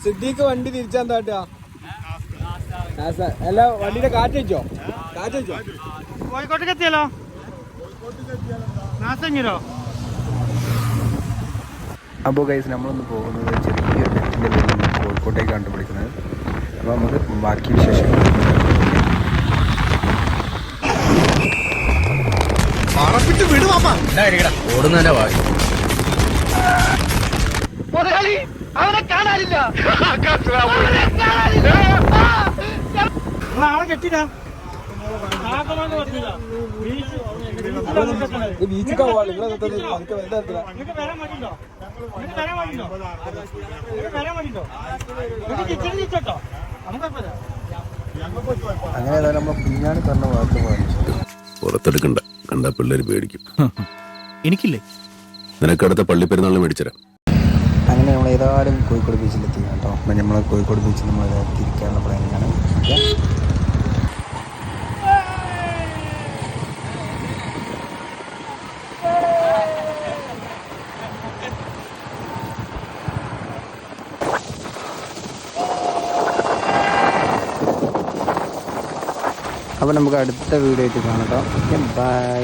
സിദ്ദീഖ് വണ്ടി തിരിച്ചാ അല്ല വണ്ടിയുടെ കാറ്റ് വെച്ചോ കോഴിക്കോട്ടേക്ക് എത്തിയല്ലോ നാസഞ്ഞിരോ. അപ്പോൾ ഗൈസ് നമ്മളൊന്ന് പോകുന്നത് ചെറിയൊരു നെറ്റിൻ്റെ പേരിൽ കോഴിക്കോട്ടേക്ക് കണ്ടുപിടിക്കുന്നത്. അപ്പോൾ നമുക്ക് ബാക്കി വിശേഷങ്ങൾ ഓടുന്നതിൻ്റെ വായി അവനെ കാണാനില്ല. ആളെ കെട്ടിടാ ബീച്ചിക്കാ അങ്ങനെ ഏതായാലും നമ്മൾ കുഞ്ഞാണ് പറഞ്ഞ വാർത്ത വായിച്ചു. പുറത്തെടുക്കണ്ട, കണ്ട പിള്ളേര് പേടിക്കും. എനിക്കില്ലേ? നിനക്കടുത്ത പള്ളിപ്പെരുന്നാളിന് മേടിച്ചരാം. അങ്ങനെ നമ്മൾ ഏതായാലും കോഴിക്കോട് ബീച്ചിലെത്തി കേട്ടോ. അപ്പം നമ്മൾ കോഴിക്കോട് ബീച്ചിൽ നമ്മൾ തിരിക്കാനുള്ള പ്ലാനിങ്ങാണ്. അപ്പോൾ നമുക്ക് അടുത്ത വീഡിയോ ആയിട്ട് കാണാം കേട്ടോ. ബൈ.